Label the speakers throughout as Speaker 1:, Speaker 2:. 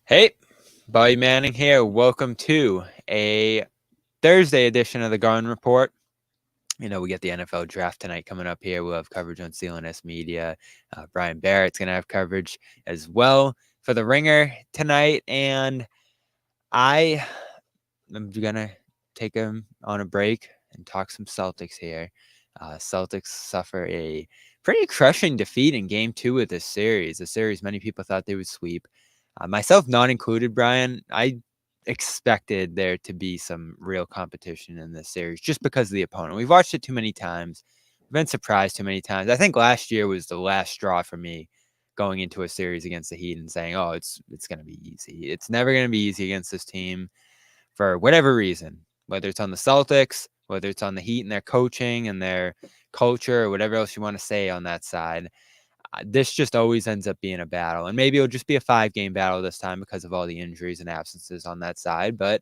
Speaker 1: Hey, Bobby Manning here. Welcome to a Thursday edition of the Garden Report. We get the NFL draft tonight coming up here. We'll have coverage on CLNS Media. Brian Barrett's going to have coverage as well for the Ringer tonight. And I am going to take him on a break and talk some Celtics here. Celtics suffer a pretty crushing defeat in game 2 of this series, a series many people thought they would sweep. Myself not included, Brian. I expected there to be some real competition in this series just because of the opponent. We've watched it too many times. We've been surprised too many times. I think last year was the last straw for me going into a series against the Heat and saying, "Oh, it's going to be easy." It's never going to be easy against this team for whatever reason, whether it's on the Celtics, whether it's on the Heat and their coaching and their culture or whatever else you want to say on that side. This just always ends up being a battle, and maybe it'll just be a 5-game battle this time because of all the injuries and absences on that side. But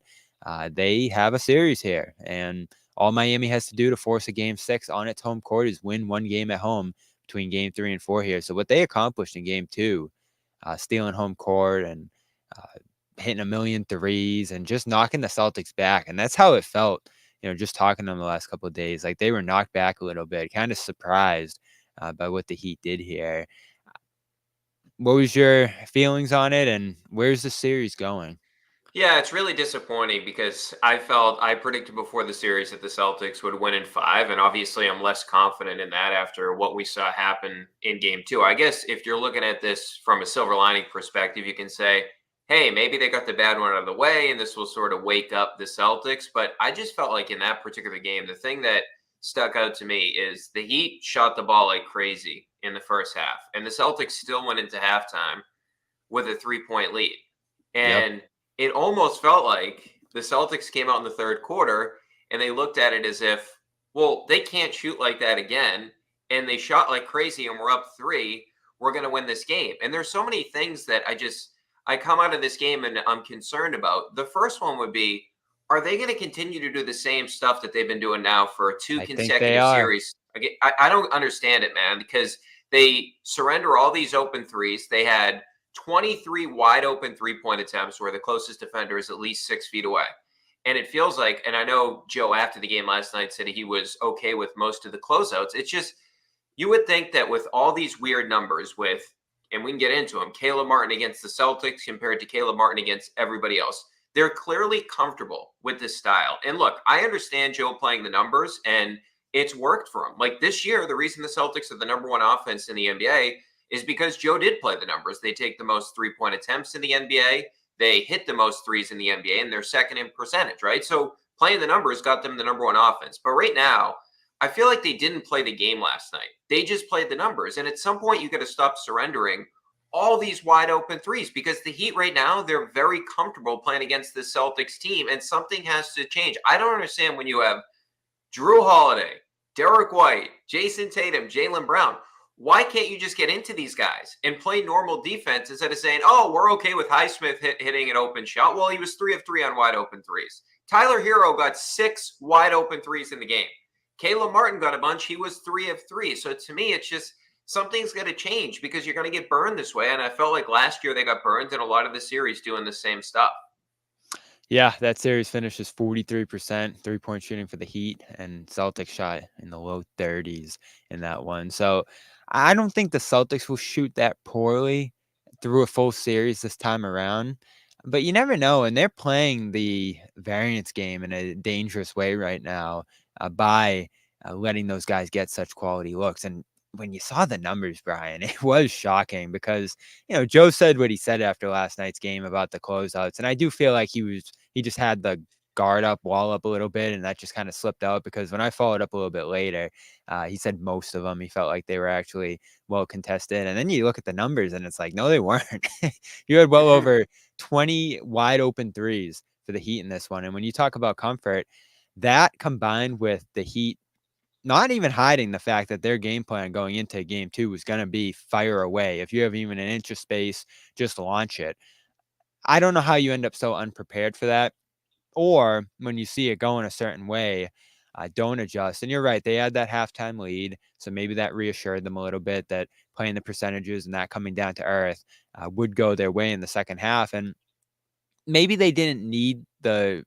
Speaker 1: they have a series here, and all Miami has to do to force a game 6 on its home court is win one game at home between game 3 and 4 here. So what they accomplished in game 2, stealing home court and hitting a million threes and just knocking the Celtics back, and that's how it felt. Just talking to them the last couple of days, like they were knocked back a little bit, kind of surprised by what the Heat did here. What was your feelings on it, and where's the series going?
Speaker 2: Yeah, it's really disappointing because I predicted before the series that the Celtics would win in 5, and obviously I'm less confident in that after what we saw happen in game 2. I guess if you're looking at this from a silver lining perspective, you can say, hey, maybe they got the bad one out of the way and this will sort of wake up the Celtics. But I just felt like in that particular game, the thing that stuck out to me is the Heat shot the ball like crazy in the first half, and the Celtics still went into halftime with a 3-point lead.
Speaker 1: Yep.
Speaker 2: And it almost felt like the Celtics came out in the third quarter and they looked at it as if, well, they can't shoot like that again. And they shot like crazy and we're up 3. We're going to win this game. And there's so many things that I come out of this game and I'm concerned about. The first one would be, are they going to continue to do the same stuff that they've been doing now for 2
Speaker 1: I think they
Speaker 2: consecutive
Speaker 1: are.
Speaker 2: series? Again, I don't understand it, man, because they surrender all these open threes. They had 23 wide open 3-point attempts where the closest defender is at least 6 feet away. And it feels like, and I know Joe after the game last night said he was okay with most of the closeouts. It's just, you would think that with all these weird numbers, and we can get into them, Caleb Martin against the Celtics compared to Caleb Martin against everybody else, they're clearly comfortable with this style. And look, I understand Joe playing the numbers, and it's worked for him. Like this year, the reason the Celtics are the number one offense in the NBA is because Joe did play the numbers. They take the most 3-point attempts in the NBA. They hit the most threes in the NBA, and they're second in percentage, right? So playing the numbers got them the number one offense. But right now, I feel like they didn't play the game last night. They just played the numbers. And at some point, you got to stop surrendering all these wide open threes because the Heat right now, they're very comfortable playing against the Celtics team, and something has to change. I don't understand when you have Drew Holiday, Derek White, Jason Tatum, Jaylen Brown. Why can't you just get into these guys and play normal defense instead of saying, oh, we're okay with Highsmith hitting an open shot? Well, he was 3 of 3 on wide open threes. Tyler Hero got 6 wide open threes in the game. Caleb Martin got a bunch. He was 3 of 3. So to me, it's just something's got to change because you're going to get burned this way. And I felt like last year they got burned in a lot of the series doing the same stuff.
Speaker 1: Yeah, that series finishes 43% 3-point shooting for the Heat, and Celtics shot in the low 30s in that one. So I don't think the Celtics will shoot that poorly through a full series this time around. But you never know, and they're playing the variance game in a dangerous way right now by letting those guys get such quality looks. And when you saw the numbers, Brian, it was shocking because Joe said what he said after last night's game about the closeouts, and I do feel like he just had the guard up, wall up a little bit, and that just kind of slipped out because when I followed up a little bit later, he said most of them, he felt like they were actually well contested. And then you look at the numbers and it's like, no, they weren't. You had well over 20 wide open threes for the Heat in this one. And when you talk about comfort, that combined with the Heat not even hiding the fact that their game plan going into game 2 was going to be fire away. If you have even an inch of space, just launch it. I don't know how you end up so unprepared for that. Or when you see it going a certain way, don't adjust. And you're right, they had that halftime lead. So maybe that reassured them a little bit that playing the percentages and that coming down to earth would go their way in the second half. And maybe they didn't need the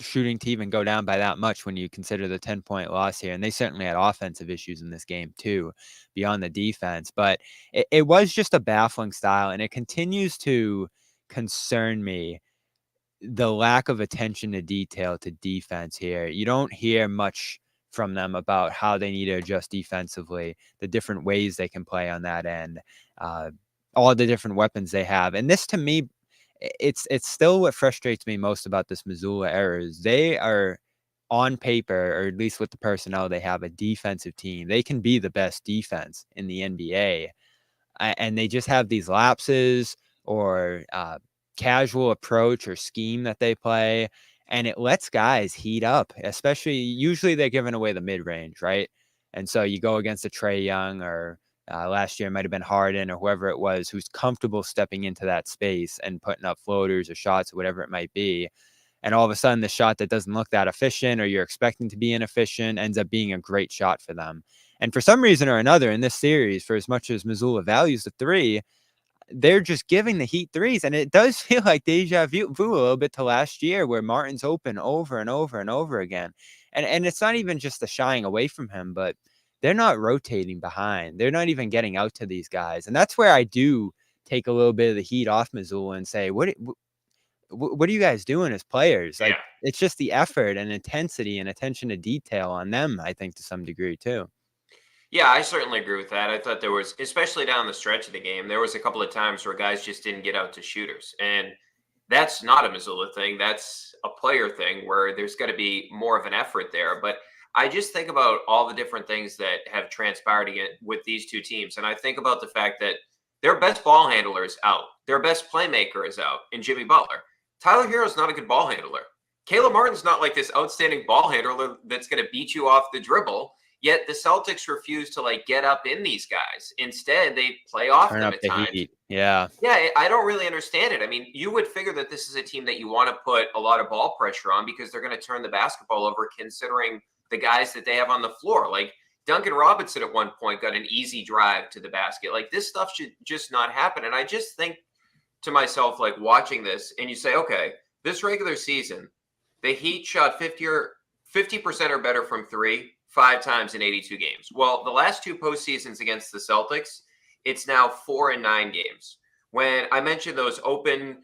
Speaker 1: shooting to even go down by that much when you consider the 10-point loss here. And they certainly had offensive issues in this game too, beyond the defense. But it was just a baffling style, and it continues to concern me, the lack of attention to detail to defense here. You don't hear much from them about how they need to adjust defensively, the different ways they can play on that end, all the different weapons they have. And this, to me, it's still what frustrates me most about this Missoula era is they are on paper, or at least with the personnel they have, a defensive team. They can be the best defense in the NBA, and they just have these lapses or casual approach or scheme that they play, and it lets guys heat up, especially usually they're giving away the mid-range, right? And so you go against a Trae Young, or last year it might have been Harden or whoever it was, who's comfortable stepping into that space and putting up floaters or shots or whatever it might be. And all of a sudden the shot that doesn't look that efficient, or you're expecting to be inefficient, ends up being a great shot for them. And for some reason or another in this series, for as much as Missoula values the three, they're just giving the Heat threes. And it does feel like deja vu a little bit to last year, where Martin's open over and over and over again. And it's not even just the shying away from him, but they're not rotating behind. They're not even getting out to these guys. And that's where I do take a little bit of the heat off Missoula and say, what are you guys doing as players? Like, it's just the effort and intensity and attention to detail on them, I think, to some degree too.
Speaker 2: Yeah, I certainly agree with that. I thought there was, especially down the stretch of the game, there was a couple of times where guys just didn't get out to shooters. And that's not a Missoula thing. That's a player thing where there's got to be more of an effort there. But I just think about all the different things that have transpired with these two teams. And I think about the fact that their best ball handler is out. Their best playmaker is out in Jimmy Butler. Tyler Hero's not a good ball handler. Caleb Martin's not like this outstanding ball handler that's going to beat you off the dribble. Yet the Celtics refuse to like get up in these guys. Instead, they play off
Speaker 1: Turn
Speaker 2: them
Speaker 1: up
Speaker 2: at
Speaker 1: the
Speaker 2: times.
Speaker 1: heat. Yeah.
Speaker 2: Yeah, I don't really understand it. I mean, you would figure that this is a team that you want to put a lot of ball pressure on because they're going to turn the basketball over, considering the guys that they have on the floor. Like Duncan Robinson at one point got an easy drive to the basket. Like this stuff should just not happen. And I just think to myself, like watching this, and you say, okay, this regular season, the Heat shot 50% or better from three 5 times in 82 games. Well, the last 2 postseasons against the Celtics, it's now 4 and 9 games. When I mentioned those open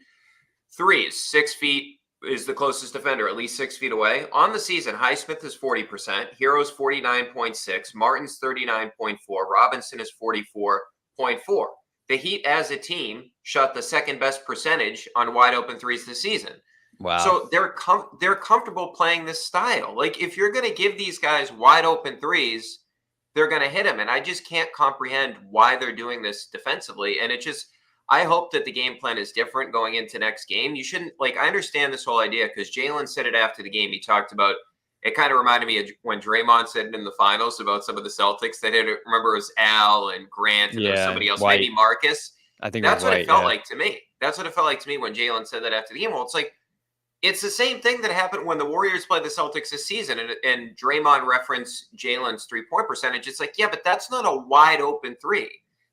Speaker 2: threes, 6 feet is the closest defender, at least 6 feet away. On the season, Highsmith is 40%, Hero's 49.6, Martin's 39.4, Robinson is 44.4. The Heat as a team shot the second best percentage on wide open threes this season.
Speaker 1: Wow.
Speaker 2: So they're comfortable playing this style. Like if you're going to give these guys wide open threes, they're going to hit them. And I just can't comprehend why they're doing this defensively. And it just, I hope that the game plan is different going into next game. You shouldn't, like, I understand this whole idea because Jalen said it after the game. He talked about, it kind of reminded me of when Draymond said it in the finals about some of the Celtics. They didn't remember it was Al and Grant and there was somebody else,
Speaker 1: White.
Speaker 2: maybe Marcus.
Speaker 1: I think
Speaker 2: that's what
Speaker 1: White,
Speaker 2: it felt like to me. That's what it felt like to me when Jalen said that after the game. Well, it's like, it's the same thing that happened when the Warriors played the Celtics this season, and Draymond referenced Jalen's 3-point percentage. It's like, yeah, but that's not a wide open three.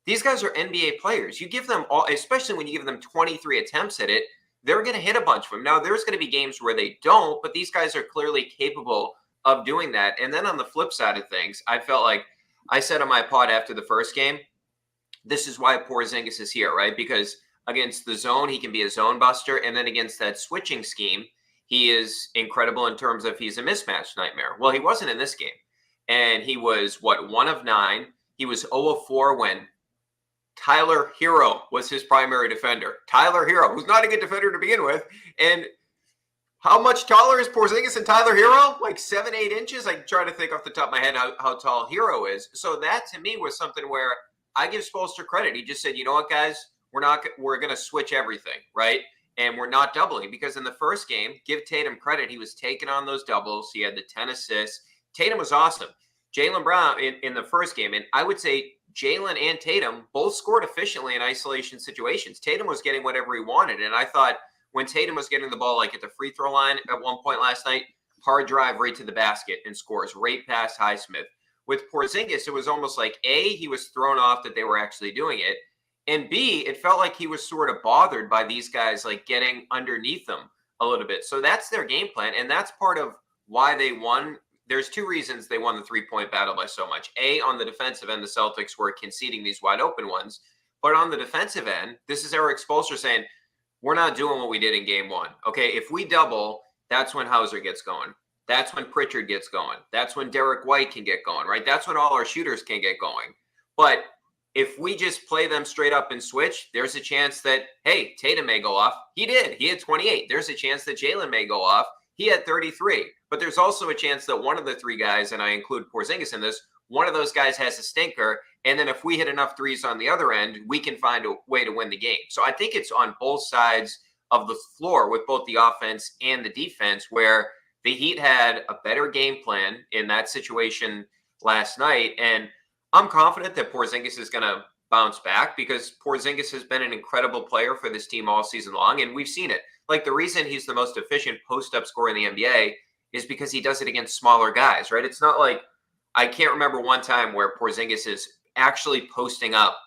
Speaker 2: These guys are NBA players. You give them all, especially when you give them 23 attempts at it, they're going to hit a bunch of them. Now, there's going to be games where they don't, but these guys are clearly capable of doing that. And then on the flip side of things, I felt like I said on my pod after the first game, this is why Porzingis is here, right? Because against the zone, he can be a zone buster. And then against that switching scheme, he is incredible in terms of he's a mismatch nightmare. Well, he wasn't in this game. And he was, 1 of 9. He was 0 of 4 when Tyler Hero was his primary defender. Tyler Hero, who's not a good defender to begin with. And how much taller is Porzingis and Tyler Hero? Like 7, 8 inches? I try to think off the top of my head how tall Hero is. So that to me was something where I give Spoelstra credit. He just said, you know what, guys? We're going to switch everything, right? And we're not doubling, because in the first game, give Tatum credit. He was taking on those doubles. He had the 10 assists. Tatum was awesome. Jaylen Brown in the first game, and I would say Jaylen and Tatum both scored efficiently in isolation situations. Tatum was getting whatever he wanted. And I thought when Tatum was getting the ball, like at the free throw line at one point last night, hard drive right to the basket and scores right past Highsmith. With Porzingis, it was almost like, A, he was thrown off that they were actually doing it. And B, it felt like he was sort of bothered by these guys like getting underneath them a little bit. So that's their game plan. And that's part of why they won. There's two reasons they won the 3-point battle by so much. A, on the defensive end, the Celtics were conceding these wide open ones. But on the defensive end, this is Eric Spoelstra saying, we're not doing what we did in game one. Okay, if we double, that's when Hauser gets going. That's when Pritchard gets going. That's when Derek White can get going, right? That's when all our shooters can get going. But if we just play them straight up and switch, there's a chance that, hey, Tatum may go off. He did. He had 28. There's a chance that Jalen may go off. He had 33. But there's also a chance that one of the three guys, and I include Porzingis in this, one of those guys has a stinker. And then if we hit enough threes on the other end, we can find a way to win the game. So I think it's on both sides of the floor with both the offense and the defense, where the Heat had a better game plan in that situation last night. And I'm confident that Porzingis is going to bounce back because Porzingis has been an incredible player for this team all season long, and we've seen it. Like, the reason he's the most efficient post-up scorer in the NBA is because he does it against smaller guys, right? It's not like, I can't remember one time where Porzingis is actually posting up,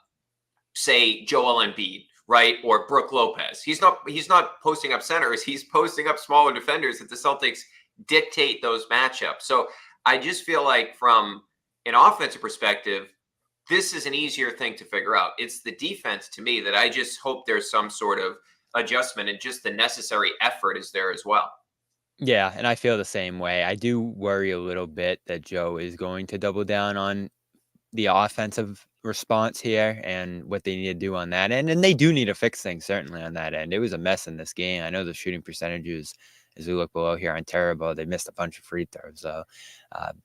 Speaker 2: say, Joel Embiid, right, or Brook Lopez. He's not posting up centers. He's posting up smaller defenders that the Celtics dictate those matchups. So I just feel like from an offensive perspective, this is an easier thing to figure out. It's the defense, to me, that I just hope there's some sort of adjustment, and just the necessary effort is there as well.
Speaker 1: Yeah, and I feel the same way. I do worry a little bit that Joe is going to double down on the offensive response here and what they need to do on that end. And they do need to fix things, certainly, on that end. It was a mess in this game. I know the shooting percentages, as we look below here, aren't terrible. They missed a bunch of free throws. So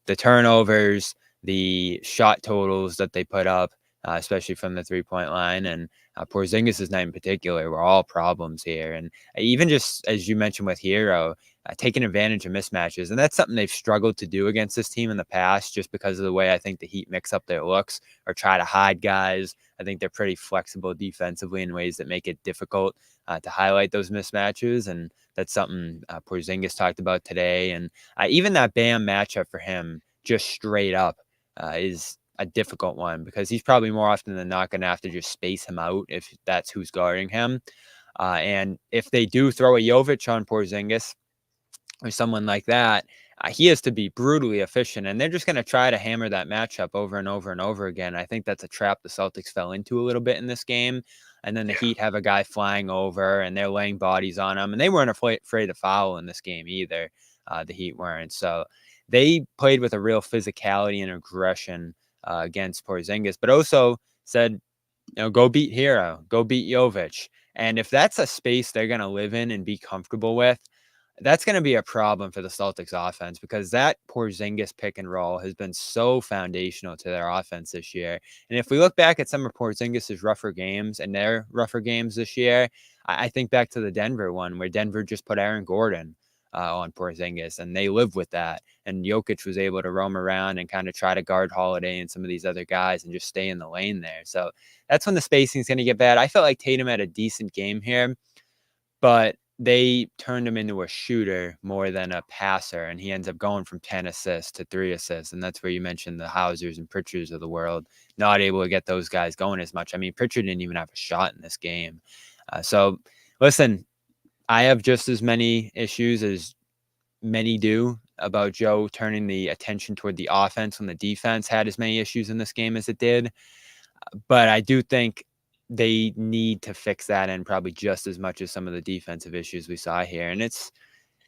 Speaker 1: the turnovers, the shot totals that they put up, especially from the three-point line, and Porzingis' night in particular, were all problems here. And even just, as you mentioned with Hero, taking advantage of mismatches. And that's something they've struggled to do against this team in the past, just because of the way I think the Heat mix up their looks or try to hide guys. I think they're pretty flexible defensively in ways that make it difficult to highlight those mismatches. And that's something Porzingis talked about today. And even that Bam matchup for him, just straight up, is a difficult one because he's probably more often than not going to have to just space him out if that's who's guarding him. And if they do throw a Jovic on Porzingis, or someone like that, he has to be brutally efficient, and they're just going to try to hammer that matchup over and over and over again. I think that's a trap the Celtics fell into a little bit in this game. And then the Heat have a guy flying over, and they're laying bodies on him, and they weren't afraid to foul in this game either. The Heat weren't. So they played with a real physicality and aggression against Porzingis, but also said, go beat Hero, go beat Jovic. And if that's a space they're going to live in and be comfortable with, that's going to be a problem for the Celtics offense, because that Porzingis pick and roll has been so foundational to their offense this year. And if we look back at some of Porzingis's rougher games and their rougher games this year, I think back to the Denver one where Denver just put Aaron Gordon on Porzingis, and they lived with that. And Jokic was able to roam around and kind of try to guard Holiday and some of these other guys and just stay in the lane there. So that's when the spacing is going to get bad. I felt like Tatum had a decent game here, but they turned him into a shooter more than a passer, and he ends up going from 10 assists to 3 assists. And that's where you mentioned the Hausers and Pritchards of the world, not able to get those guys going as much. I mean, Pritchard didn't even have a shot in this game. So listen, I have just as many issues as many do about Joe turning the attention toward the offense when the defense had as many issues in this game as it did. But I do think they need to fix that end probably just as much as some of the defensive issues we saw here. And it's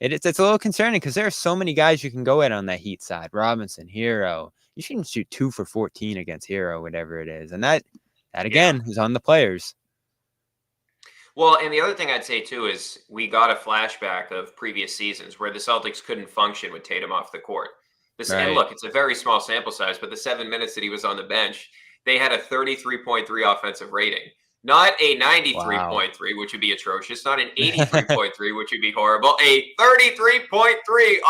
Speaker 1: a little concerning because there are so many guys you can go at on that Heat side. Robinson, Hero. You shouldn't shoot 2 for 14 against Hero, whatever it is. And that again is on the players.
Speaker 2: Well, and the other thing I'd say too is we got a flashback of previous seasons where the Celtics couldn't function with Tatum off the court.
Speaker 1: Right.
Speaker 2: And look, it's a very small sample size, but the 7 minutes that he was on the bench, they had a 33.3 offensive rating, not a 93.3, which would be atrocious, not an 83.3, which would be horrible, a 33.3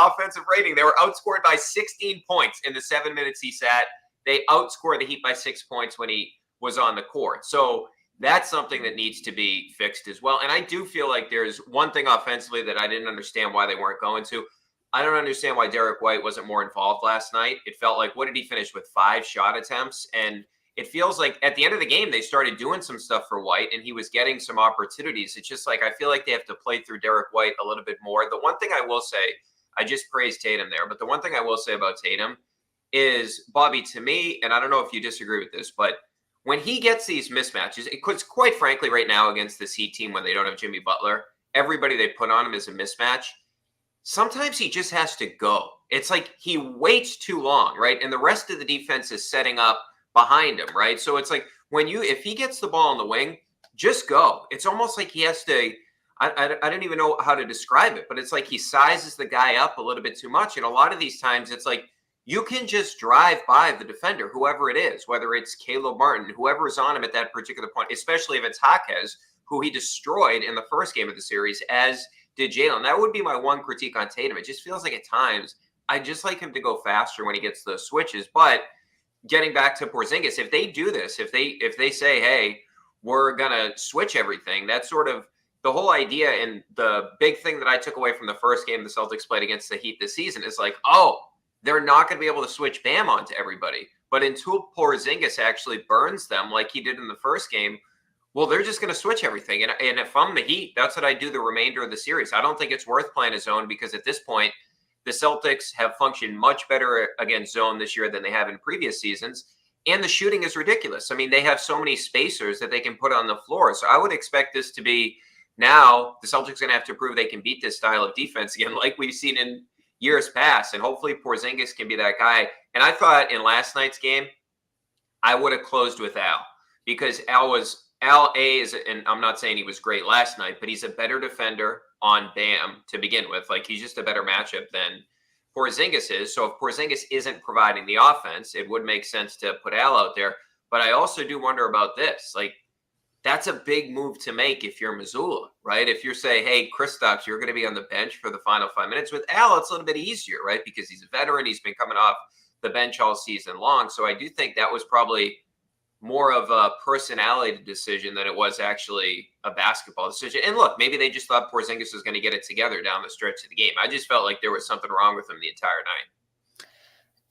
Speaker 2: offensive rating. They were outscored by 16 points in the 7 minutes he sat. They outscored the Heat by 6 points when he was on the court. So that's something that needs to be fixed as well. And I do feel like there's one thing offensively that I didn't understand why they weren't going to. I don't understand why Derek White wasn't more involved last night. It felt like, what did he finish with, 5 shot attempts? And it feels like at the end of the game, they started doing some stuff for White and he was getting some opportunities. It's just like, I feel like they have to play through Derek White a little bit more. The one thing I will say, I just praised Tatum there, but the one thing I will say about Tatum is, Bobby, to me, and I don't know if you disagree with this, but when he gets these mismatches, it's quite frankly right now against this Heat team when they don't have Jimmy Butler, everybody they put on him is a mismatch. Sometimes he just has to go. It's like he waits too long, right? And the rest of the defense is setting up behind him, right? So it's like if he gets the ball on the wing, just go. It's almost like he has to. I don't even know how to describe it, but it's like he sizes the guy up a little bit too much. And a lot of these times, it's like you can just drive by the defender, whoever it is, whether it's Caleb Martin, whoever is on him at that particular point, especially if it's Jaquez, who he destroyed in the first game of the series, as did Jalen. That would be my one critique on Tatum. It just feels like at times I just like him to go faster when he gets those switches. But getting back to Porzingis, if they do this, if they say, hey, we're gonna switch everything, that's sort of the whole idea. And the big thing that I took away from the first game the Celtics played against the Heat this season is like, oh, they're not going to be able to switch Bam onto everybody. But until Porzingis actually burns them like he did in the first game, well, they're just going to switch everything. And if I'm the Heat, that's what I do the remainder of the series. I don't think it's worth playing a zone because at this point, the Celtics have functioned much better against zone this year than they have in previous seasons. And the shooting is ridiculous. I mean, they have so many spacers that they can put on the floor. So I would expect this to be now the Celtics are going to have to prove they can beat this style of defense again, like we've seen in years past. And hopefully Porzingis can be that guy. And I thought in last night's game, I would have closed with Al because Al is, and I'm not saying he was great last night, but he's a better defender on Bam to begin with. Like he's just a better matchup than Porzingis is. So if Porzingis isn't providing the offense, it would make sense to put Al out there. But I also do wonder about this. Like that's a big move to make if you're Missoula, right? If you're saying, hey, Kristaps, you're going to be on the bench for the final 5 minutes. With Al, it's a little bit easier, right? Because he's a veteran. He's been coming off the bench all season long. So I do think that was probably more of a personality decision than it was actually a basketball decision. And look, maybe they just thought Porzingis was going to get it together down the stretch of the game. I just felt like there was something wrong with him the entire night.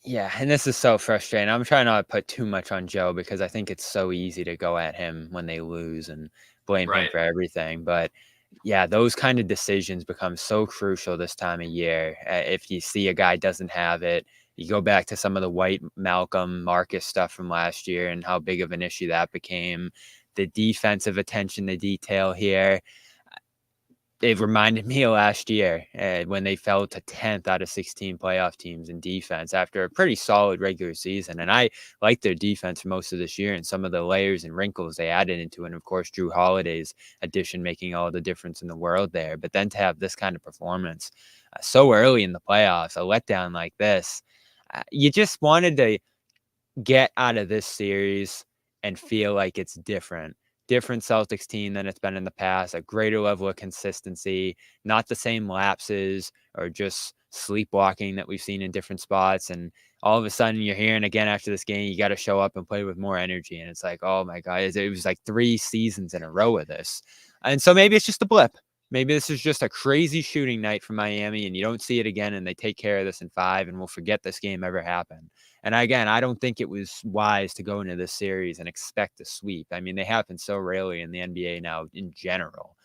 Speaker 1: Yeah, and this is so frustrating. I'm trying not to put too much on Joe because I think it's so easy to go at him when they lose and blame him for everything. But yeah, those kind of decisions become so crucial this time of year. If you see a guy doesn't have it, you go back to some of the White, Malcolm, Marcus stuff from last year and how big of an issue that became. The defensive attention to detail here. It reminded me of last year when they fell to 10th out of 16 playoff teams in defense after a pretty solid regular season. And I liked their defense for most of this year and some of the layers and wrinkles they added into it. And of course, Drew Holiday's addition making all the difference in the world there. But then to have this kind of performance so early in the playoffs, a letdown like this, you just wanted to get out of this series and feel like it's different Celtics team than it's been in the past, a greater level of consistency, not the same lapses or just sleepwalking that we've seen in different spots. And all of a sudden you're hearing again after this game, you got to show up and play with more energy. And it's like, oh my God, it was like 3 seasons in a row of this. And so maybe it's just a blip. Maybe this is just a crazy shooting night for Miami and you don't see it again and they take care of this in 5 and we'll forget this game ever happened. And again, I don't think it was wise to go into this series and expect a sweep. I mean, they happen so rarely in the NBA now in general,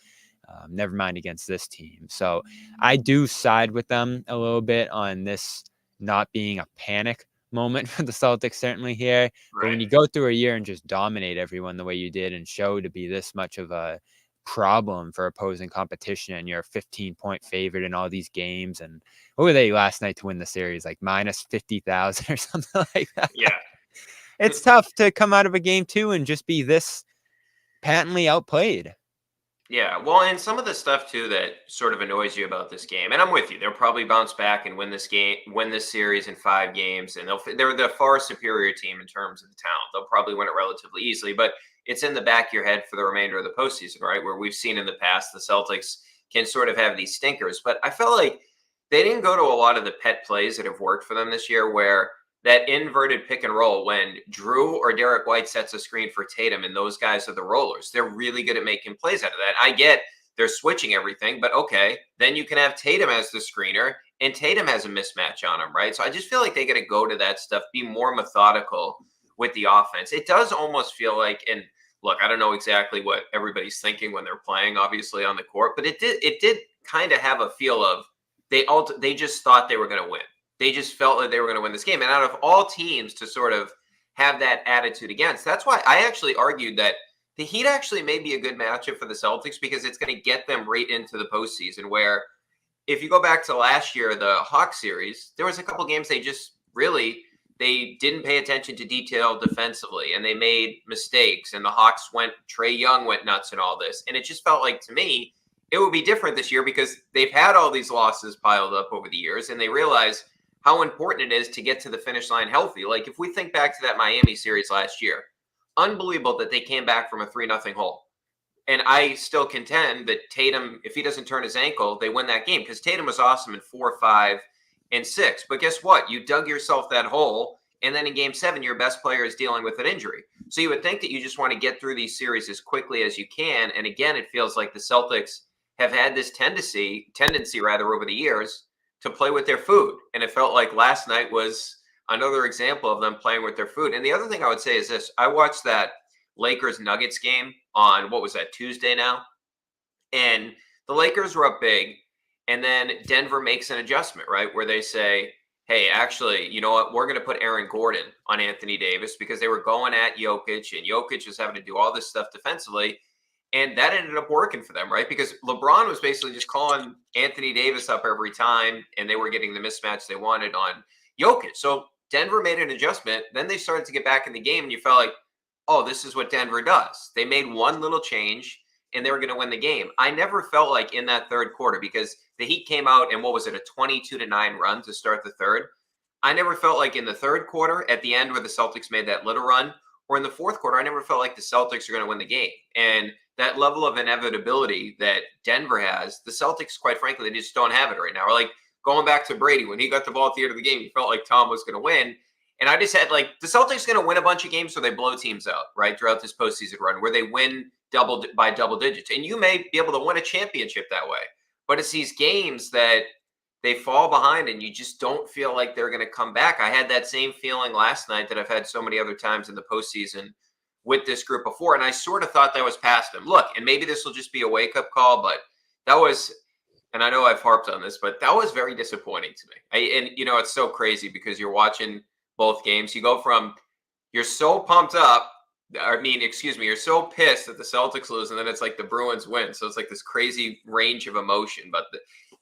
Speaker 1: never mind against this team. So I do side with them a little bit on this not being a panic moment for the Celtics certainly here. Right. But when you go through a year and just dominate everyone the way you did and show to be this much of a problem for opposing competition and you're a 15-point favorite in all these games, and what were they last night to win the series, like minus 50,000 or something like that?
Speaker 2: Yeah,
Speaker 1: it's tough to come out of a game 2 and just be this patently outplayed.
Speaker 2: Yeah, well, and some of the stuff too that sort of annoys you about this game, and I'm with you, they'll probably bounce back and win this series in 5 games, and they're the far superior team in terms of the talent. They'll probably win it relatively easily, but it's in the back of your head for the remainder of the postseason, right? Where we've seen in the past, the Celtics can sort of have these stinkers, but I felt like they didn't go to a lot of the pet plays that have worked for them this year, where that inverted pick and roll when Drew or Derek White sets a screen for Tatum and those guys are the rollers. They're really good at making plays out of that. I get they're switching everything, but okay, then you can have Tatum as the screener and Tatum has a mismatch on him, right? So I just feel like they got to go to that stuff, be more methodical with the offense. It does almost feel like, and look, I don't know exactly what everybody's thinking when they're playing, obviously on the court, but it did kind of have a feel of they just thought they were going to win. They just felt like they were going to win this game. And out of all teams to sort of have that attitude against, that's why I actually argued that the Heat actually may be a good matchup for the Celtics because it's going to get them right into the postseason. Where if you go back to last year, the Hawks series, there was a couple games they didn't pay attention to detail defensively and they made mistakes and the Hawks Trae Young went nuts and all this. And it just felt like to me, it would be different this year because they've had all these losses piled up over the years and they realize how important it is to get to the finish line healthy. Like if we think back to that Miami series last year, unbelievable that they came back from a 3-0 hole. And I still contend that Tatum, if he doesn't turn his ankle, they win that game because Tatum was awesome in 4, 5, and 6. But guess what? You dug yourself that hole. And then in game 7, your best player is dealing with an injury. So you would think that you just want to get through these series as quickly as you can. And again, it feels like the Celtics have had this tendency over the years to play with their food. And it felt like last night was another example of them playing with their food. And the other thing I would say is this. I watched that Lakers Nuggets game on, what was that, Tuesday now? And the Lakers were up big. And then Denver makes an adjustment, right? Where they say, hey, actually, you know what? We're going to put Aaron Gordon on Anthony Davis because they were going at Jokic and Jokic was having to do all this stuff defensively. And that ended up working for them, right? Because LeBron was basically just calling Anthony Davis up every time and they were getting the mismatch they wanted on Jokic. So Denver made an adjustment. Then they started to get back in the game and you felt like, oh, this is what Denver does. They made one little change and they were going to win the game. I never felt like in that third quarter because the Heat came out and what was it, a 22-9 run to start the third. I never felt like in the third quarter at the end where the Celtics made that little run or in the fourth quarter, I never felt like the Celtics are going to win the game. And that level of inevitability that Denver has, the Celtics, quite frankly, they just don't have it right now. Or like going back to Brady, when he got the ball at the end of the game, you felt like Tom was going to win. And I just had like the Celtics going to win a bunch of games so they blow teams out, right, throughout this postseason run where they win by double digits. And you may be able to win a championship that way. But it's these games that they fall behind and you just don't feel like they're going to come back. I had that same feeling last night that I've had so many other times in the postseason with this group before. And I sort of thought that was past them. Look, and maybe this will just be a wake-up call, but that was, and I know I've harped on this, but that was very disappointing to me. And, you know, it's so crazy because you're watching both games. You go from, you're so pumped up, you're so pissed that the Celtics lose, and then it's like the Bruins win. So it's like this crazy range of emotion. But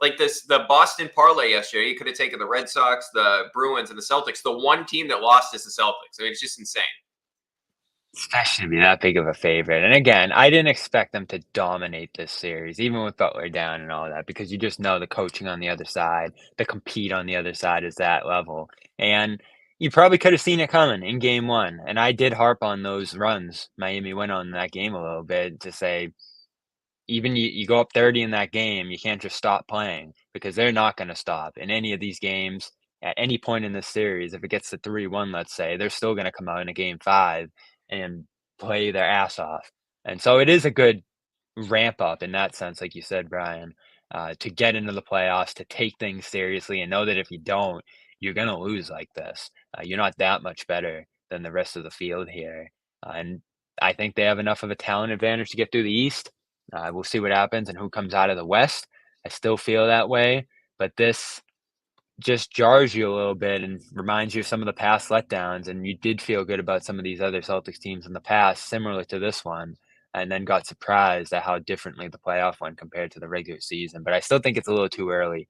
Speaker 2: the Boston parlay yesterday, you could have taken the Red Sox, the Bruins, and the Celtics. The one team that lost is the Celtics. I mean, it's just insane.
Speaker 1: Especially to be that big of a favorite. And again, I didn't expect them to dominate this series, even with Butler down and all that, because you just know the coaching on the other side, the compete on the other side is that level. And you probably could have seen it coming in game 1. And I did harp on those runs Miami went on in that game a little bit to say, even you go up 30 in that game, you can't just stop playing because they're not going to stop in any of these games at any point in this series. If it gets to 3-1, let's say, they're still going to come out in a game 5 and play their ass off. And so it is a good ramp up in that sense, like you said, Brian, to get into the playoffs, to take things seriously and know that if you don't, you're going to lose like this. You're not that much better than the rest of the field here. And I think they have enough of a talent advantage to get through the East. We'll see what happens and who comes out of the West. I still feel that way, but this just jars you a little bit and reminds you of some of the past letdowns. And you did feel good about some of these other Celtics teams in the past, similar to this one, and then got surprised at how differently the playoff went compared to the regular season. But I still think it's a little too early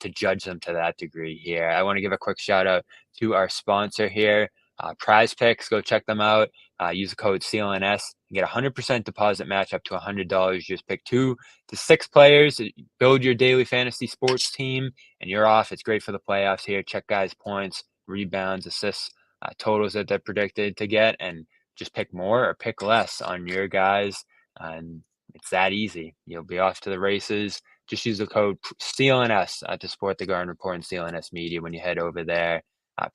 Speaker 1: to judge them to that degree here. I want to give a quick shout out to our sponsor here, Prize Picks. Go check them out. Use the code CLNS and get a 100% deposit match up to $100. Just pick 2 to 6 players, build your daily fantasy sports team, and you're off. It's great for the playoffs here. Check guys' points, rebounds, assists, totals that they're predicted to get, and just pick more or pick less on your guys. And it's that easy. You'll be off to the races. Just use the code CLNS to support the Garden Report and CLNS Media when you head over there.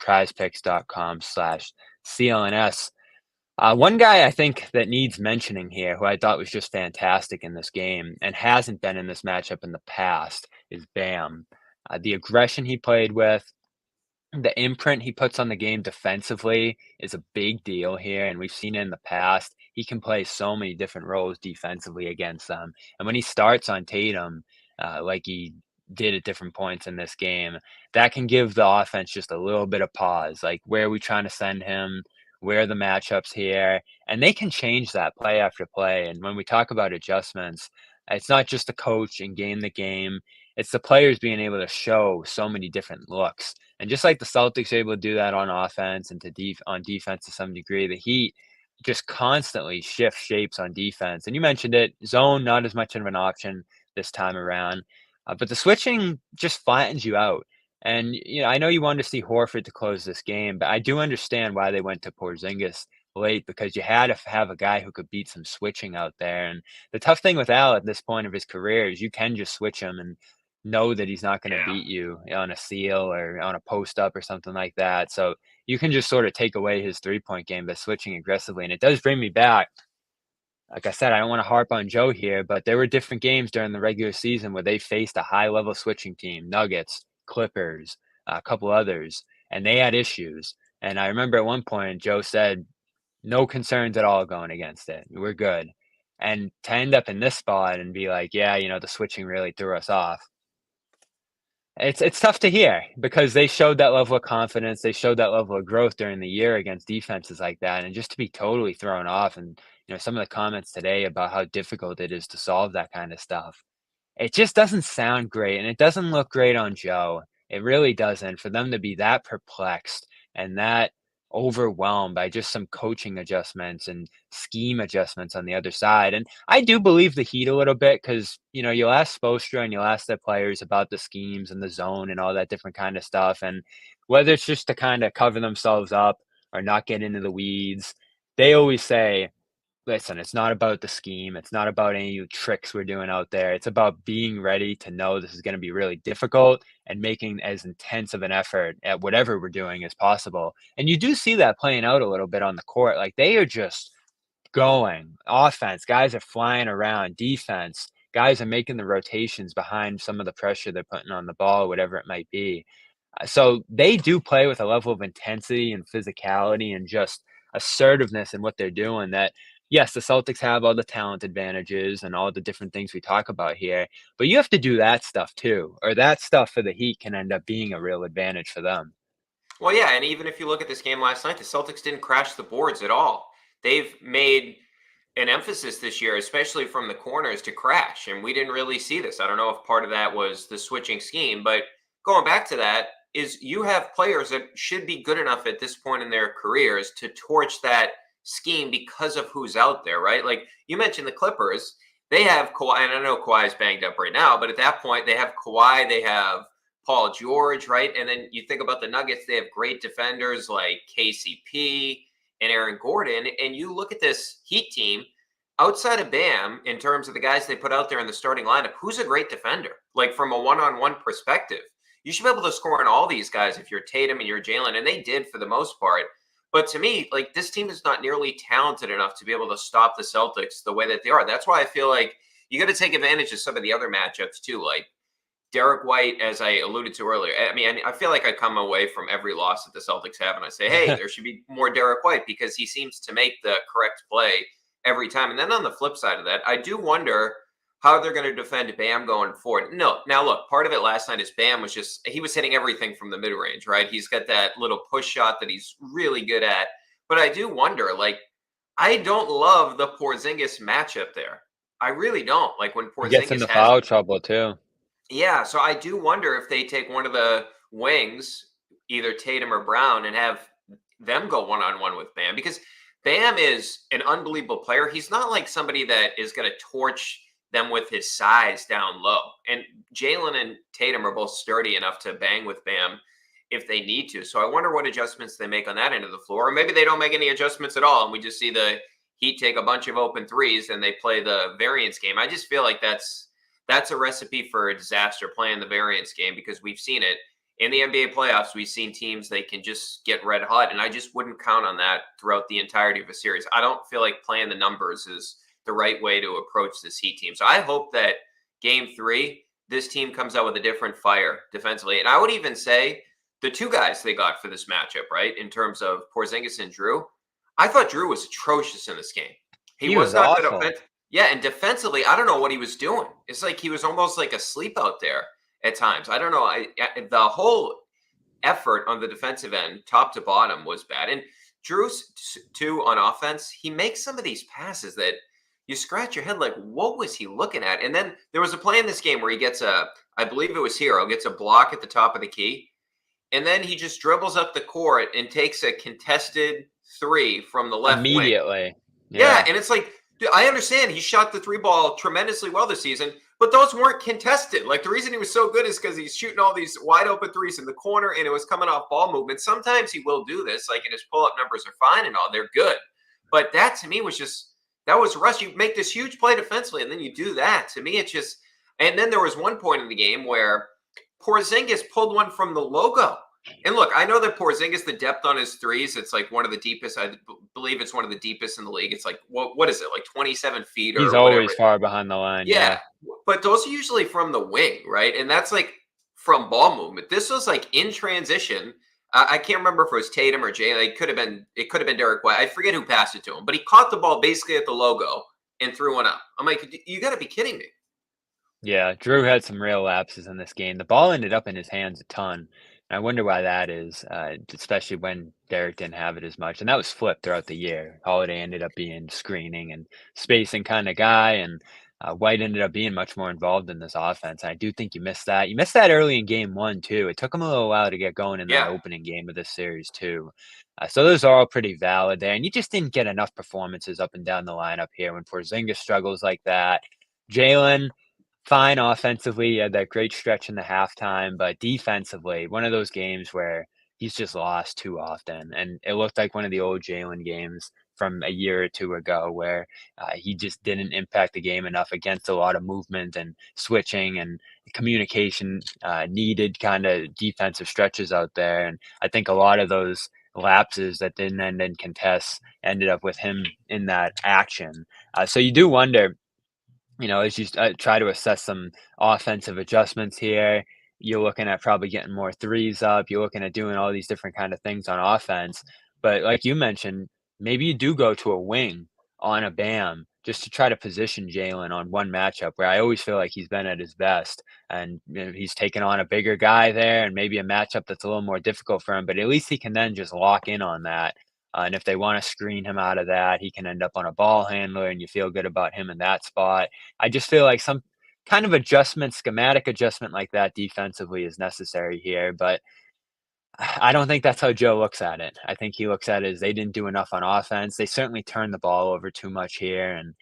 Speaker 1: prizepicks.com/CLNS. One guy I think that needs mentioning here, who I thought was just fantastic in this game and hasn't been in this matchup in the past, is Bam. The aggression he played with, the imprint he puts on the game defensively is a big deal here, and we've seen it in the past. He can play so many different roles defensively against them. And when he starts on Tatum, like he did at different points in this game, that can give the offense just a little bit of pause. Like, where are we trying to send him? Where are the matchups here? And they can change that play after play. And when we talk about adjustments, it's not just the coach and game the game. It's the players being able to show so many different looks. And just like the Celtics are able to do that on offense and on defense to some degree, the Heat just constantly shift shapes on defense. And you mentioned it, zone not as much of an option this time around, but the switching just flattens you out. And I know you wanted to see Horford to close this game, but I do understand why they went to Porzingis late, because you had to have a guy who could beat some switching out there. And the tough thing with Al at this point of his career is you can just switch him and know that he's not going to
Speaker 2: Yeah.
Speaker 1: beat you on a seal or on a post up or something like that. So you can just sort of take away his 3-point game by switching aggressively. And it does bring me back. Like I said, I don't want to harp on Joe here, but there were different games during the regular season where they faced a high level switching team, Nuggets, Clippers, a couple others, and they had issues. And I remember at one point, Joe said, no concerns at all going against it. We're good. And to end up in this spot and be like, yeah, the switching really threw us off. It's tough to hear, because they showed that level of confidence, they showed that level of growth during the year against defenses like that, and just to be totally thrown off, and some of the comments today about how difficult it is to solve that kind of stuff. It just doesn't sound great, and it doesn't look great on Joe. It really doesn't. For them to be that perplexed and that overwhelmed by just some coaching adjustments and scheme adjustments on the other side. And I do believe the Heat a little bit, because, you'll ask Spoelstra and you'll ask their players about the schemes and the zone and all that different kind of stuff. And whether it's just to kind of cover themselves up or not get into the weeds, they always say, listen, it's not about the scheme. It's not about any tricks we're doing out there. It's about being ready to know this is going to be really difficult and making as intense of an effort at whatever we're doing as possible. And you do see that playing out a little bit on the court. Like, they are just going. Offense, guys are flying around. Defense, guys are making the rotations behind some of the pressure they're putting on the ball, whatever it might be. So they do play with a level of intensity and physicality and just assertiveness in what they're doing that, yes, the Celtics have all the talent advantages and all the different things we talk about here, but you have to do that stuff too, or that stuff for the Heat can end up being a real advantage for them.
Speaker 2: Well, yeah, and even if you look at this game last night, the Celtics didn't crash the boards at all. They've made an emphasis this year, especially from the corners, to crash, and we didn't really see this. I don't know if part of that was the switching scheme, but going back to that is you have players that should be good enough at this point in their careers to torch that scheme because of who's out there, right? Like you mentioned the Clippers, they have Kawhi, and I know Kawhi's banged up right now, but at that point they have Kawhi, they have Paul George, right? And then you think about the Nuggets, they have great defenders like KCP and Aaron Gordon. And you look at this Heat team outside of Bam, in terms of the guys they put out there in the starting lineup, who's a great defender? Like from a one-on-one perspective, you should be able to score on all these guys if you're Tatum and you're Jalen, and they did for the most part. But to me, like, this team is not nearly talented enough to be able to stop the Celtics the way that they are. That's why I feel like you got to take advantage of some of the other matchups too, like Derek White, as I alluded to earlier. I mean, I feel like I come away from every loss that the Celtics have and I say, hey, there should be more Derek White, because he seems to make the correct play every time. And then on the flip side of that, I do wonder how they're going to defend Bam going forward. No, now look, part of it last night is Bam was he was hitting everything from the mid range, right? He's got that little push shot that he's really good at. But I do wonder, like, I don't love the Porzingis matchup there. I really don't. Like when
Speaker 1: He gets into
Speaker 2: Porzingis has,
Speaker 1: foul trouble too.
Speaker 2: yeah. So I do wonder if they take one of the wings, either Tatum or Brown, and have them go one-on-one with Bam, because Bam is an unbelievable player. He's not like somebody that is going to torch them with his size down low. And Jalen and Tatum are both sturdy enough to bang with Bam if they need to. So I wonder what adjustments they make on that end of the floor. Or maybe they don't make any adjustments at all, and we just see the Heat take a bunch of open threes and they play the variance game. I just feel like that's a recipe for a disaster, playing the variance game, because we've seen it in the NBA playoffs. We've seen teams, they can just get red hot, and I just wouldn't count on that throughout the entirety of a series. I don't feel like playing the numbers is the right way to approach this Heat team. So I hope that game 3, this team comes out with a different fire defensively. And I would even say the two guys they got for this matchup, right, in terms of Porzingis and Drew, I thought Drew was atrocious in this game. He
Speaker 1: He
Speaker 2: was
Speaker 1: was
Speaker 2: not good
Speaker 1: awful.
Speaker 2: offense. Yeah, and defensively, I don't know what he was doing. It's like he was almost like asleep out there at times. I don't know. The whole effort on the defensive end, top to bottom, was bad. And Drew's too on offense. He makes some of these passes that you scratch your head like, what was he looking at? And then there was a play in this game where he gets I believe it was Hero, gets a block at the top of the key, and then he just dribbles up the court and takes a contested three from the left wing.
Speaker 1: Immediately.
Speaker 2: Yeah, and it's like, dude, I understand he shot the three ball tremendously well this season, but those weren't contested. Like, the reason he was so good is because he's shooting all these wide open threes in the corner, and it was coming off ball movement. Sometimes he will do this, like, and his pull up numbers are fine and all, they're good. But that to me was just, that was rush. You make this huge play defensively, and then you do that. To me, it just, and then there was one point in the game where Porzingis pulled one from the logo. And look, I know that Porzingis, the depth on his threes, it's like one of the deepest. I believe it's one of the deepest in the league. It's like, what is it, like 27 feet or
Speaker 1: He's
Speaker 2: whatever?
Speaker 1: always far behind the line.
Speaker 2: Yeah, but those are usually from the wing, right? And that's like from ball movement. This was like in transition. I can't remember if it was Tatum or Jay. It could have been Derek White. I forget who passed it to him, but he caught the ball basically at the logo and threw one up. I'm like, you got to be kidding me.
Speaker 1: Yeah, Drew had some real lapses in this game. The ball ended up in his hands a ton. And I wonder why that is, especially when Derek didn't have it as much. And that was flipped throughout the year. Holiday ended up being screening and spacing kind of guy, and White ended up being much more involved in this offense. And I do think you missed that. You missed that early in game one, too. It took him a little while to get going in that
Speaker 2: Yeah.
Speaker 1: opening game of this series, too. So those are all pretty valid there. And you just didn't get enough performances up and down the lineup here when Porzingis struggles like that. Jalen, fine offensively. He had that great stretch in the halftime, but defensively, one of those games where he's just lost too often. And it looked like one of the old Jalen games from a year or two ago where he just didn't impact the game enough against a lot of movement and switching and communication needed kind of defensive stretches out there. And I think a lot of those lapses that didn't end in contests ended up with him in that action. So you do wonder, as you try to assess some offensive adjustments here, you're looking at probably getting more threes up. You're looking at doing all these different kind of things on offense. But like you mentioned, maybe you do go to a wing on a Bam just to try to position Jalen on one matchup where I always feel like he's been at his best. And he's taken on a bigger guy there and maybe a matchup that's a little more difficult for him, but at least he can then just lock in on that. And if they want to screen him out of that, he can end up on a ball handler and you feel good about him in that spot. I just feel like some kind of schematic adjustment like that defensively is necessary here, but I don't think that's how Joe looks at it. I think he looks at it as they didn't do enough on offense. They certainly turned the ball over too much here and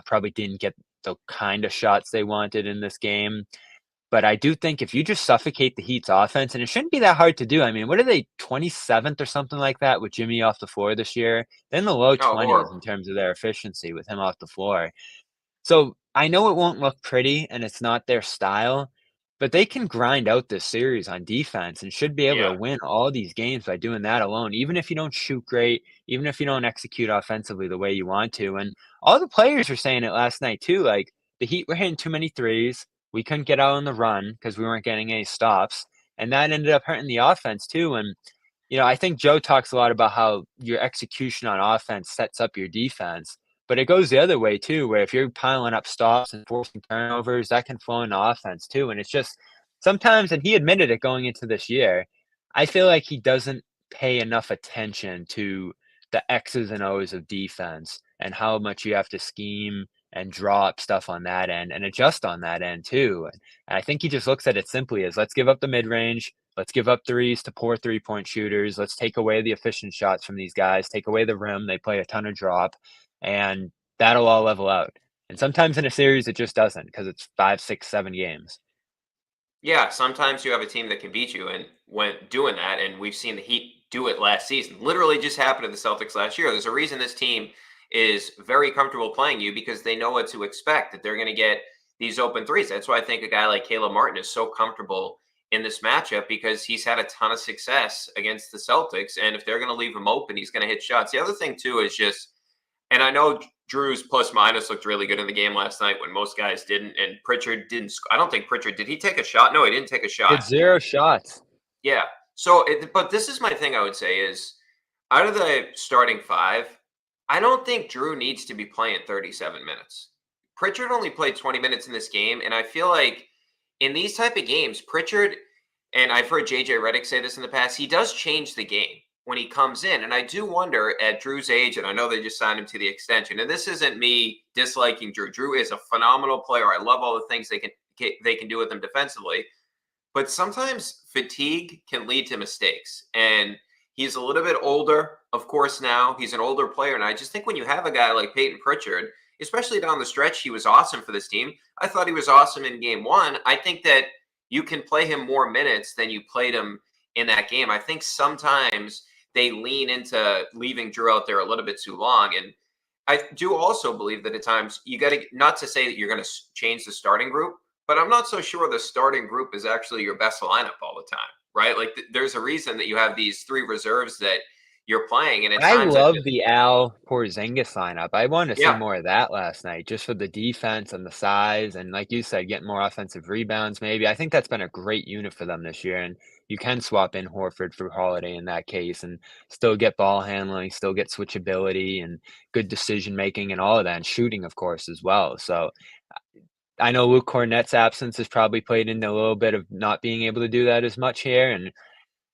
Speaker 1: probably didn't get the kind of shots they wanted in this game. But I do think if you just suffocate the Heat's offense, and it shouldn't be that hard to do. I mean, what are they, 27th or something like that with Jimmy off the floor this year? They're in the low 20s in terms of their efficiency with him off the floor. So I know it won't look pretty and it's not their style, but they can grind out this series on defense and should be able to win all these games by doing that alone, even if you don't shoot great, even if you don't execute offensively the way you want to. And all the players were saying it last night too. Like, the Heat were hitting too many threes. We couldn't get out on the run because we weren't getting any stops. And that ended up hurting the offense too. And I think Joe talks a lot about how your execution on offense sets up your defense, but it goes the other way too, where if you're piling up stops and forcing turnovers, that can flow into offense too. And it's just sometimes, and he admitted it going into this year, I feel like he doesn't pay enough attention to the X's and O's of defense and how much you have to scheme and draw up stuff on that end and adjust on that end too. And I think he just looks at it simply as, let's give up the mid range. Let's give up threes to poor 3-point shooters. Let's take away the efficient shots from these guys, take away the rim. They play a ton of drop, and that'll all level out. And sometimes in a series, it just doesn't because it's 5, 6, 7 games.
Speaker 2: Yeah, sometimes you have a team that can beat you, and when doing that, and we've seen the Heat do it last season. Literally just happened to the Celtics last year. There's a reason this team is very comfortable playing you because they know what to expect, that they're going to get these open threes. That's why I think a guy like Caleb Martin is so comfortable in this matchup because he's had a ton of success against the Celtics. And if they're going to leave him open, he's going to hit shots. The other thing, too, is just, and I know Drew's plus minus looked really good in the game last night when most guys didn't. And Pritchard didn't. I don't think Pritchard, did he take a shot? No, he didn't take a shot.
Speaker 1: It's 0 shots.
Speaker 2: Yeah. But this is my thing. I would say is out of the starting five, I don't think Drew needs to be playing 37 minutes. Pritchard only played 20 minutes in this game, and I feel like in these type of games, Pritchard, and I've heard JJ Redick say this in the past, he does change the game when he comes in. And I do wonder at Drew's age, and I know they just signed him to the extension. And this isn't me disliking Drew. Drew is a phenomenal player. I love all the things they can do with him defensively. But sometimes fatigue can lead to mistakes. And he's a little bit older, of course, now. He's an older player. And I just think when you have a guy like Peyton Pritchard, especially down the stretch, he was awesome for this team. I thought he was awesome in game one. I think that you can play him more minutes than you played him in that game. I think sometimes they lean into leaving Drew out there a little bit too long. And I do also believe that at times you got to, not to say that you're going to change the starting group, but I'm not so sure the starting group is actually your best lineup all the time, right? Like there's a reason that you have these three reserves that you're playing, and at
Speaker 1: I
Speaker 2: times
Speaker 1: love the Al Porzingis lineup. I wanted to see
Speaker 2: yeah,
Speaker 1: more of that last night, just for the defense and the size, and like you said, getting more offensive rebounds. Maybe I think that's been a great unit for them this year, and you can swap in Horford for Holiday in that case, and still get ball handling, still get switchability and good decision making, and all of that, and shooting, of course, as well. So I know Luke Cornett's absence has probably played into a little bit of not being able to do that as much here, and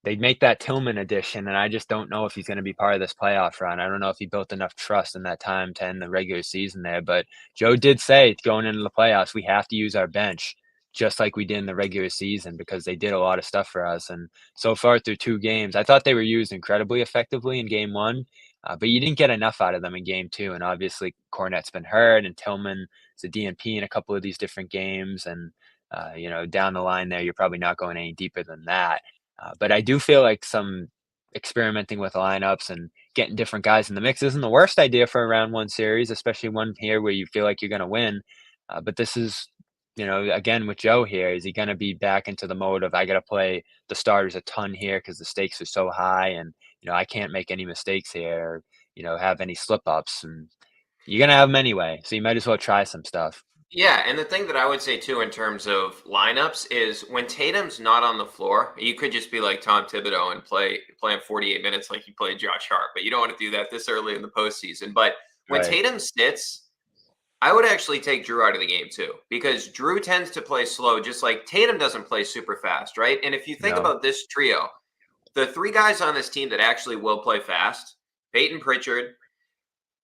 Speaker 1: they make that Tillman addition, and I just don't know if he's gonna be part of this playoff run. I don't know if he built enough trust in that time to end the regular season there, but Joe did say going into the playoffs, we have to use our bench just like we did in the regular season because they did a lot of stuff for us, and so far through 2 games, I thought they were used incredibly effectively in game 1, but you didn't get enough out of them in game 2, and obviously Cornette's been hurt, and Tillman is a DNP in a couple of these different games, and, down the line there, you're probably not going any deeper than that. But I do feel like some experimenting with lineups and getting different guys in the mix isn't the worst idea for a round one series, especially one here where you feel like you're going to win. But this is, again with Joe here, is he going to be back into the mode of I got to play the starters a ton here because the stakes are so high and, I can't make any mistakes here or, have any slip ups and you're going to have them anyway. So you might as well try some stuff.
Speaker 2: yeah. And the thing that I would say too in terms of lineups is when Tatum's not on the floor, you could just be like Tom Thibodeau and play him 48 minutes like you played Josh Hart, but you don't want to do that this early in the postseason. But when
Speaker 1: Right.
Speaker 2: Tatum sits, I would actually take Drew out of the game too, because Drew tends to play slow, just like Tatum doesn't play super fast, right? And if you think
Speaker 1: No.
Speaker 2: about this trio, the three guys on this team that actually will play fast, Peyton Pritchard,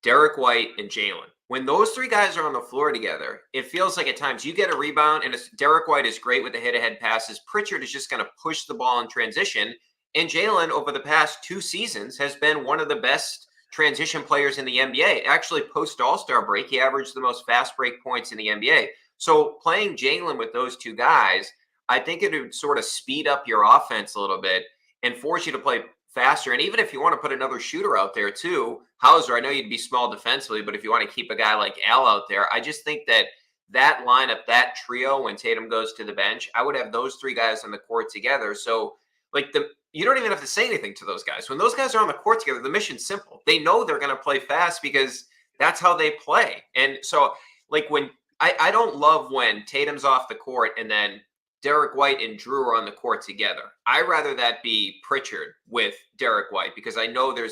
Speaker 2: Derek White, and Jalen. When those three guys are on the floor together, it feels like at times you get a rebound, and Derek White is great with the hit-ahead passes. Pritchard is just going to push the ball in transition, and Jalen over the past 2 seasons has been one of the best transition players in the NBA. Actually, post All-Star break, he averaged the most fast break points in the NBA. So playing Jalen with those two guys, I think it would sort of speed up your offense a little bit and force you to play faster. And even if you want to put another shooter out there too, Hauser, I know you'd be small defensively, but if you want to keep a guy like Al out there, I just think that lineup, that trio, when Tatum goes to the bench, I would have those three guys on the court together. So like you don't even have to say anything to those guys. When those guys are on the court together, the mission's simple. They know they're going to play fast because that's how they play. And so like when I don't love when Tatum's off the court and then Derek White and Drew are on the court together. I rather that be Pritchard with Derek White because I know they're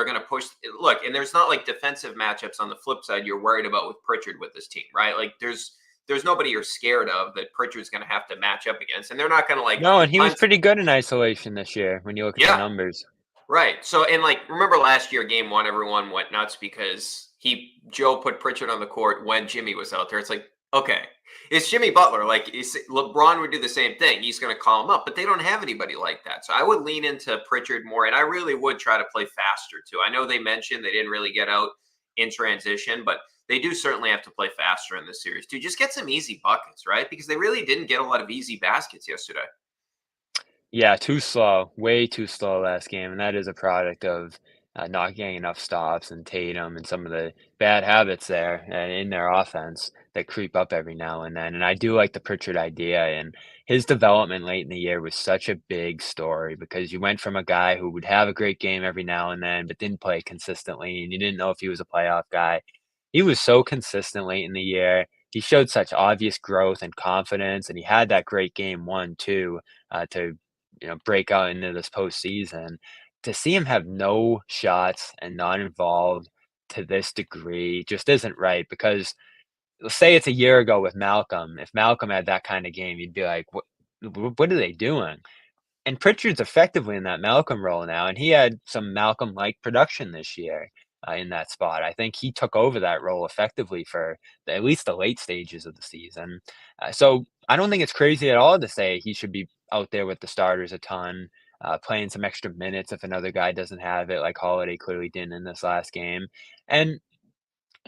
Speaker 2: going to push. Look, and there's not like defensive matchups on the flip side you're worried about with Pritchard with this team, right? Like there's nobody you're scared of that Pritchard's going to have to match up against, and they're not going to like
Speaker 1: No, and he was
Speaker 2: hunt.
Speaker 1: pretty good in isolation this year when you look at the
Speaker 2: Yeah,
Speaker 1: numbers.
Speaker 2: right. So, and like, remember last year, game one, everyone went nuts because Joe put Pritchard on the court when Jimmy was out there. It's like, okay, it's Jimmy Butler. Like, LeBron would do the same thing. He's going to call him up, but they don't have anybody like that. So I would lean into Pritchard more, and I really would try to play faster too. I know they mentioned they didn't really get out in transition, but they do certainly have to play faster in this series too. Just get some easy buckets, right? Because they really didn't get a lot of easy baskets yesterday.
Speaker 1: Yeah, too slow, way too slow last game, and that is a product of not getting enough stops and Tatum and some of the bad habits there and in their offense that creep up every now and then. And I do like the Pritchard idea, and his development late in the year was such a big story because you went from a guy who would have a great game every now and then, but didn't play consistently, and you didn't know if he was a playoff guy. He was so consistent late in the year. He showed such obvious growth and confidence, and he had that great game one too to break out into this postseason. To see him have no shots and not involved to this degree just isn't right because let's say it's a year ago with Malcolm. If Malcolm had that kind of game, you'd be like, what are they doing? And Pritchard's effectively in that Malcolm role now, and he had some Malcolm-like production this year in that spot. I think he took over that role effectively for at least the late stages of the season. So I don't think it's crazy at all to say he should be out there with the starters a ton, playing some extra minutes if another guy doesn't have it, like Holiday clearly didn't in this last game. And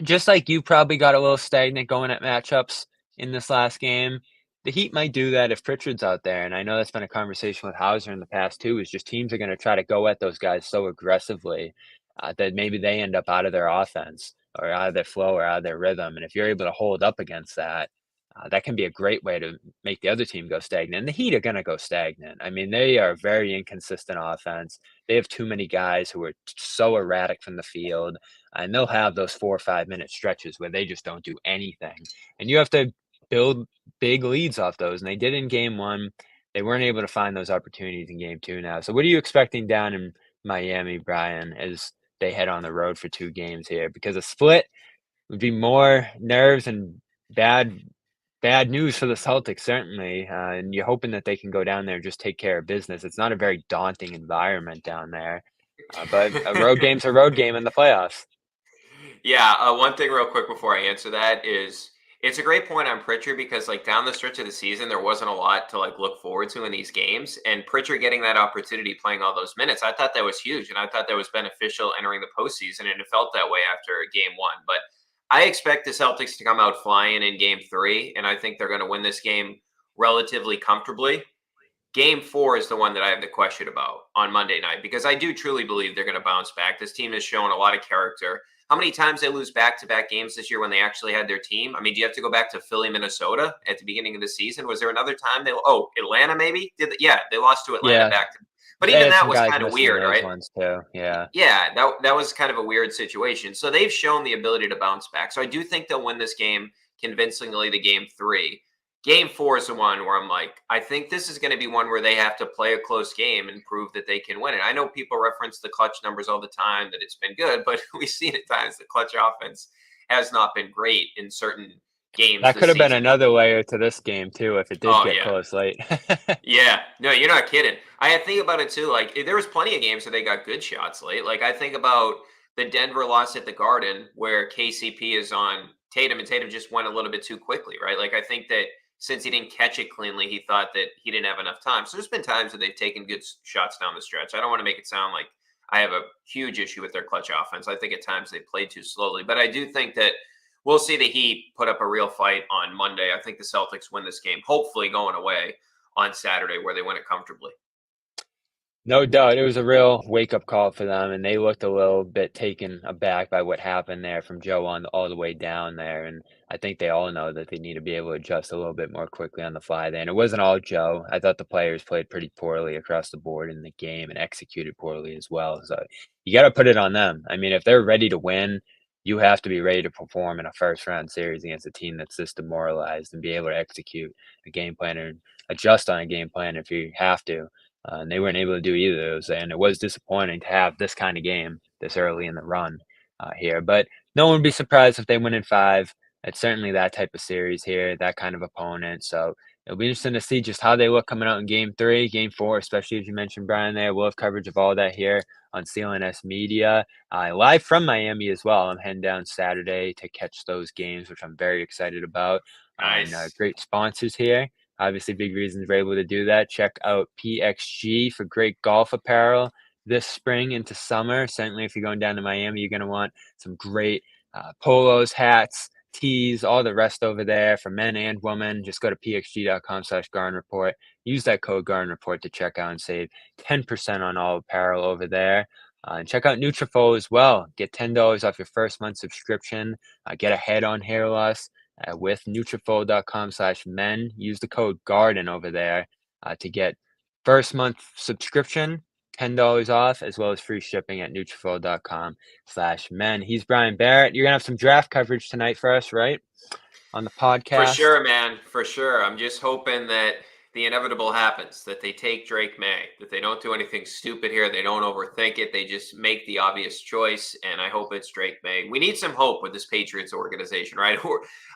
Speaker 1: just like you probably got a little stagnant going at matchups in this last game, the Heat might do that if Pritchard's out there. And I know that's been a conversation with Hauser in the past too, is just teams are going to try to go at those guys so aggressively that maybe they end up out of their offense or out of their flow or out of their rhythm. And if you're able to hold up against that, that can be a great way to make the other team go stagnant. And the Heat are going to go stagnant. I mean, they are very inconsistent offense. They have too many guys who are so erratic from the field, and they'll have those 4 or 5 minute stretches where they just don't do anything. And you have to build big leads off those. And they did in game one. They weren't able to find those opportunities in game two now. So what are you expecting down in Miami, Brian, as they head on the road for 2 games here? Because a split would be more nerves and bad news for the Celtics, certainly. And you're hoping that they can go down there and just take care of business. It's not a very daunting environment down there. But a road game's a road game in the playoffs.
Speaker 2: Yeah, one thing real quick before I answer that is it's a great point on Pritchard because like down the stretch of the season, there wasn't a lot to like look forward to in these games. And Pritchard getting that opportunity playing all those minutes, I thought that was huge. And I thought that was beneficial entering the postseason. And it felt that way after game one. But I expect the Celtics to come out flying in game three. And I think they're going to win this game relatively comfortably. Game four is the one that I have the question about on Monday night because I do truly believe they're going to bounce back. This team has shown a lot of character. How many times they lose back-to-back games this year when they actually had their team? I mean, do you have to go back to Philly, Minnesota at the beginning of the season? Was there another time Atlanta maybe? Yeah, they lost to Atlanta
Speaker 1: Yeah,
Speaker 2: back to. But
Speaker 1: they
Speaker 2: even
Speaker 1: had
Speaker 2: that
Speaker 1: some
Speaker 2: was
Speaker 1: guys
Speaker 2: kind of
Speaker 1: missing in
Speaker 2: weird,
Speaker 1: those
Speaker 2: right?
Speaker 1: ones too. Yeah.
Speaker 2: Yeah, that was kind of a weird situation. So they've shown the ability to bounce back. So I do think they'll win this game convincingly, the game three. Game four is the one where I'm like, I think this is going to be one where they have to play a close game and prove that they can win it. I know people reference the clutch numbers all the time, that it's been good, but we've seen at times the clutch offense has not been great in certain games
Speaker 1: That could
Speaker 2: this
Speaker 1: have been
Speaker 2: season.
Speaker 1: another layer to this game too if it did
Speaker 2: Oh,
Speaker 1: get
Speaker 2: yeah.
Speaker 1: close late.
Speaker 2: Yeah, no, you're not kidding. I think about it too. Like there was plenty of games where they got good shots late. Like I think about the Denver loss at the Garden where KCP is on Tatum and Tatum just went a little bit too quickly, right? Like I think that since he didn't catch it cleanly, he thought that he didn't have enough time. So there's been times that they've taken good shots down the stretch. I don't want to make it sound like I have a huge issue with their clutch offense. I think at times they played too slowly, but I do think that we'll see the Heat put up a real fight on Monday. I think the Celtics win this game, hopefully going away on Saturday where they win it comfortably.
Speaker 1: No doubt. It was a real wake-up call for them, and they looked a little bit taken aback by what happened there from Joe on all the way down there. And I think they all know that they need to be able to adjust a little bit more quickly on the fly there. And it wasn't all Joe. I thought the players played pretty poorly across the board in the game and executed poorly as well. So you got to put it on them. I mean, if they're ready to win, you have to be ready to perform in a first-round series against a team that's this demoralized and be able to execute a game plan and adjust on a game plan if you have to. And they weren't able to do either of those, and it was disappointing to have this kind of game this early in the run here. But no one would be surprised if they win in 5. It's certainly that type of series here, that kind of opponent. So it'll be interesting to see just how they look coming out in game 3, game 4, especially as you mentioned, Brian, there. We'll have coverage of all that here on CLNS Media, live from Miami as well. I'm heading down Saturday to catch those games, which I'm very excited about. And
Speaker 2: Nice.
Speaker 1: great sponsors here. Obviously, big reasons we're able to do that. Check out PXG for great golf apparel this spring into summer. Certainly, if you're going down to Miami, you're going to want some great polos, hats, tees, all the rest over there for men and women. Just go to pxg.com/Garden Report. Use that code Garden Report to check out and save 10% on all apparel over there. And check out Nutrafol as well. Get $10 off your first month subscription. Get ahead on hair loss with Nutrafol.com/men. Use the code GARDEN over there to get first month subscription, $10 off, as well as free shipping at Nutrafol.com/men. He's Brian Barrett. You're going to have some draft coverage tonight for us, right? On the
Speaker 2: For
Speaker 1: podcast.
Speaker 2: sure, man. For sure. I'm just hoping that the inevitable happens, that they take Drake May, that they don't do anything stupid here. They don't overthink it. They just make the obvious choice. And I hope it's Drake May. We need some hope with this Patriots organization, right?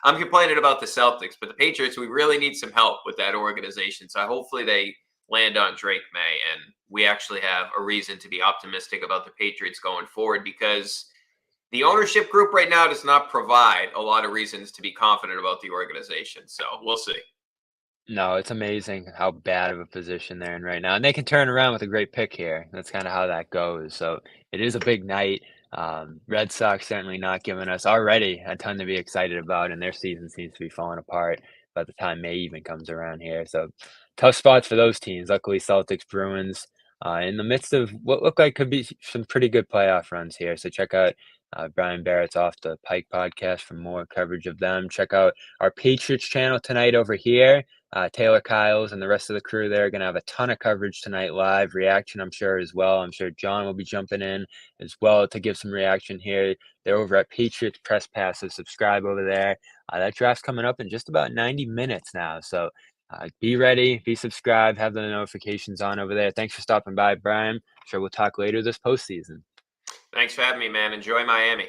Speaker 2: I'm complaining about the Celtics, but the Patriots, we really need some help with that organization. So hopefully they land on Drake May and we actually have a reason to be optimistic about the Patriots going forward, because the ownership group right now does not provide a lot of reasons to be confident about the organization. So we'll see.
Speaker 1: No, it's amazing how bad of a position they're in right now, and they can turn around with a great pick here. That's kinda how that goes, so it is a big night. Red Sox certainly not giving us already a ton to be excited about, and their season seems to be falling apart by the time May even comes around here, so tough spots for those teams. Luckily, Celtics, Bruins, in the midst of what look like could be some pretty good playoff runs here, so check out, Brian Barrett's Off the Pike podcast for more coverage of them. Check out our Patriots channel tonight over here. Taylor Kyles and the rest of the crew there are going to have a ton of coverage tonight, live reaction, I'm sure, as well. I'm sure John will be jumping in as well to give some reaction here. They're over at Patriots Press Pass, so subscribe over there. That draft's coming up in just about 90 minutes now, so be ready, be subscribed, have the notifications on over there. Thanks for stopping by, Brian. I'm sure we'll talk later this postseason.
Speaker 2: Thanks for having me, man. Enjoy Miami.